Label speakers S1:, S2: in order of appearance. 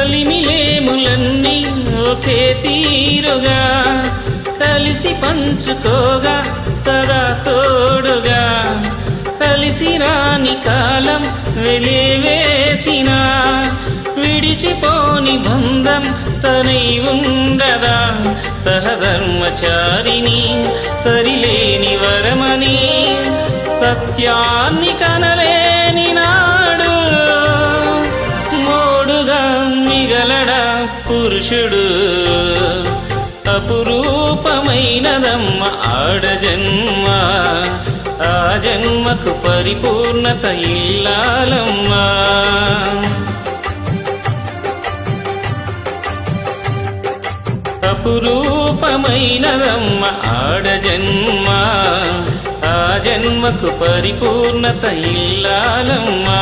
S1: కలిమిలేములన్నీ ఒకే తీరుగా కలిసి పంచుకోగా సదా తోడుగా కలిసి రాని కాలం వెలివేసిన విడిచిపోని బంధం తనై ఉండదా సహధర్మచారిని సరిలేని వరమని సత్యాన్ని కనలేని నాడు మోడుగా మిగలడా పురుషుడు అపురూపమైనదమ్మ ఆడజన్మ ఆ జన్మకు పరిపూర్ణత ఇల్లాలమ్మా అపురూపమైనదమ్మ ఆడజన్మ ఆ జన్మకు పరిపూర్ణత ఇల్లాలమ్మా